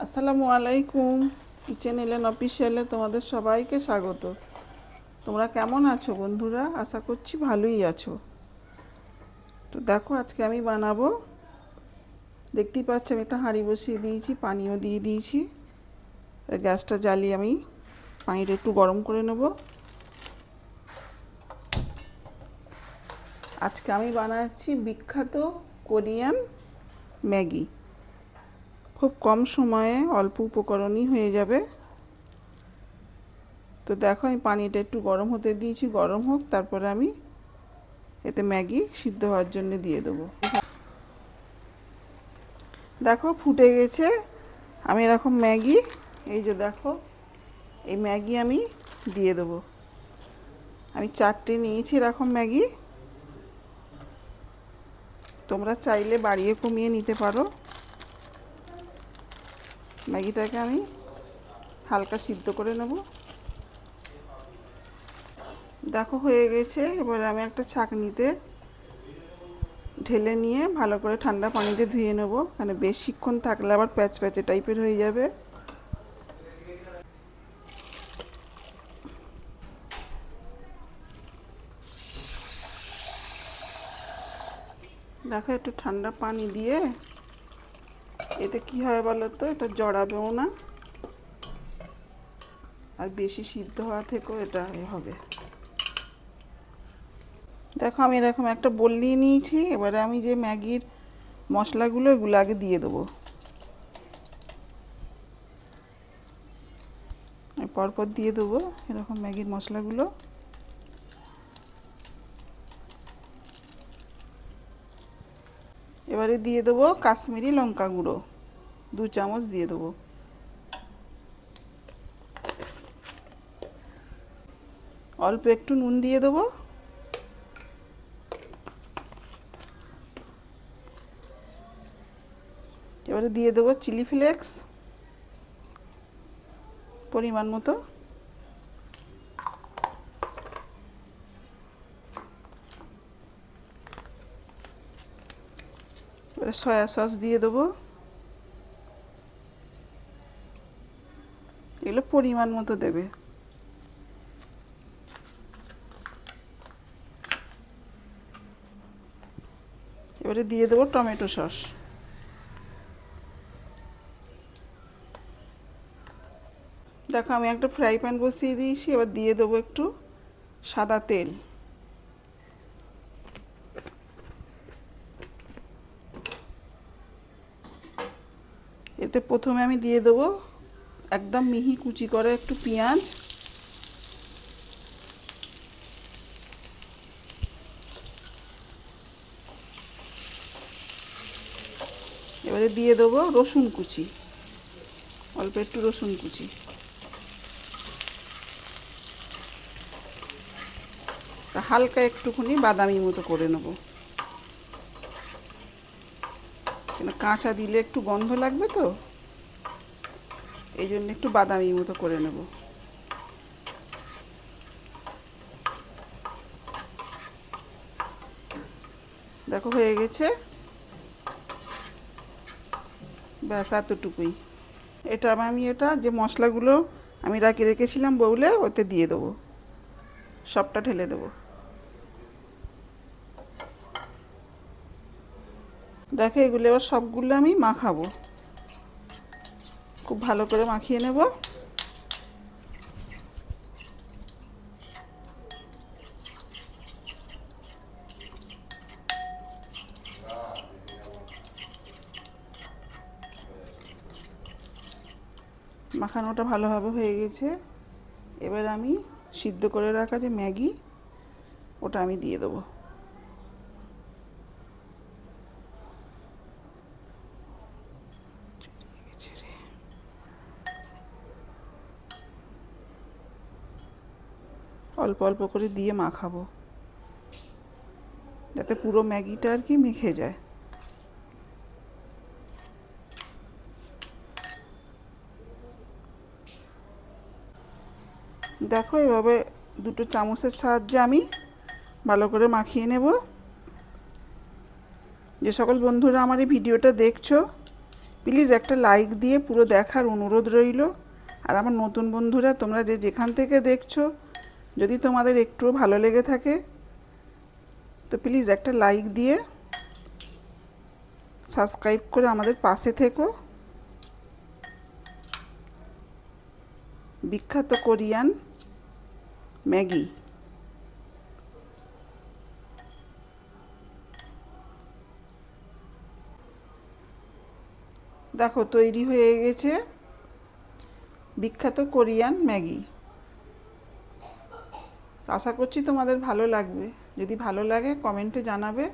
আসসালামু আলাইকুম। কিচেন এলেন অফিসিয়ালে তোমাদের সবাইকে স্বাগত। তোমরা কেমন আছো বন্ধুরা? আশা করছি ভালোই আছো। তো দেখো আজকে আমি বানাবো, দেখতেই পাচ্ছি আমি একটা হাঁড়ি বসিয়ে দিয়েছি, পানিও দিয়ে দিয়েছি। গ্যাসটা জ্বালিয়ে আমি পানিটা একটু গরম করে নেব। আজকে আমি বানাচ্ছি বিখ্যাত কোরিয়ান ম্যাগি। খুব কম সময়ে অল্প উপকরণই হয়ে যাবে। তো দেখো আমি পানিটা একটু গরম হতে দিয়েছি, গরম হোক, তারপরে আমি এতে ম্যাগি সিদ্ধ হওয়ার জন্য দিয়ে দেবো। দেখো ফুটে গেছে। আমি এরকম ম্যাগি, এই যে দেখো, এই ম্যাগি আমি দিয়ে দেবো। আমি 4টে নিয়েছি এরকম ম্যাগি। তোমরা চাইলে বাড়িয়ে কমিয়ে নিতে পারো। ম্যাগিটাকে আমি হালকা সিদ্ধ করে নেব। দেখো হয়ে গেছে। এবারে আমি একটা ছাঁকনিতে ঢেলে নিয়ে ভালো করে ঠান্ডা পানিতে ধুয়ে নেব, মানে বেশিক্ষণ থাকলে আবার প্যাচ প্যাচে টাইপের হয়ে যাবে। দেখো একটু ঠান্ডা পানি দিয়ে, এতে কি হয় বলো তো, এটা জড়াবেও না, আর বেশি সিদ্ধ হওয়া থেকেও এটা হবে। দেখো আমি এরকম একটা বোল নিয়ে নিয়েছি। এবারে আমি যে ম্যাগির মশলাগুলো, এগুলো আগে দিয়ে দেবো। পরপর দিয়ে দেবো এরকম ম্যাগির মশলাগুলো। এবারে দিয়ে দেবো কাশ্মীরি লঙ্কা গুঁড়ো, 2 চামচ দিয়ে দেবো। অল্প একটু নুন দিয়ে দেবো। এবারে দিয়ে দেবো চিলি ফ্লেক্স পরিমাণ মতো। এবারে সয়া সস দিয়ে দেবো। এগুলো পরিমাণ মতো দেবে। এবারে দিয়ে দেবো টমেটো সস। দেখো আমি একটা ফ্রাই প্যান বসিয়ে দিয়েছি। এবার দিয়ে দেবো একটু সাদা তেল। এতে প্রথমে আমি দিয়ে দেবো একদম মিহি কুচি করে একটু পেঁয়াজ। এবারে দিয়ে দেবো রসুন কুচি, অল্প একটু রসুন কুচি। হালকা একটুখানি বাদামি মতো করে নেব, কেন কাঁচা দিলে একটু গন্ধ লাগবে, তো এই জন্য একটু বাদামি মতো করে নেব। দেখো হয়ে গেছে, ব্যাস এতটুকুই। এটা আমি এটা যে মশলাগুলো আমি রেখেছিলাম বউলে, ওতে দিয়ে দেবো, সবটা ঢেলে দেবো। দেখো এগুলো এবার সবগুলো আমি মাখাবো, খুব ভালো করে মাখিয়ে নেব। মাখানোটা ভালোভাবে হয়ে গেছে। এবার আমি সিদ্ধ করে রাখা যে ম্যাগি, ওটা আমি দিয়ে দেবো। অল্প অল্প করে দিয়ে মাখাবো, যাতে পুরো ম্যাগিটা আর কি মেখে যায়। দেখো এভাবে 2 চামচের সাহায্যে আমি ভালো করে মাখিয়ে নেব। যে সকল বন্ধুরা আমার এই ভিডিওটা দেখছো, প্লিজ একটা লাইক দিয়ে পুরো দেখার অনুরোধ রইল। আর আমার নতুন বন্ধুরা, তোমরা যে যেখান থেকে দেখছো, যদি তোমাদের একটুও ভালো লেগে থাকে তো প্লিজ একটা লাইক দিয়ে সাবস্ক্রাইব করে আমাদের পাশে থেকো। বিখ্যাত কোরিয়ান ম্যাগি। দেখো তৈরি হয়ে গেছে বিখ্যাত কোরিয়ান ম্যাগি। আশা করছি তোমাদের ভালো লাগবে। যদি ভালো লাগে কমেন্টে জানাবে।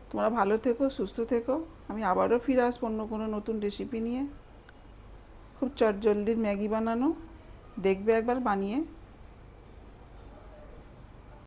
তোমরা ভালো থেকো, সুস্থ থেকো। আমি আবারও ফিরে আসবো অন্য কোনো নতুন রেসিপি নিয়ে। খুব চটজলদির ম্যাগি বানানো, দেখবে একবার বানিয়ে।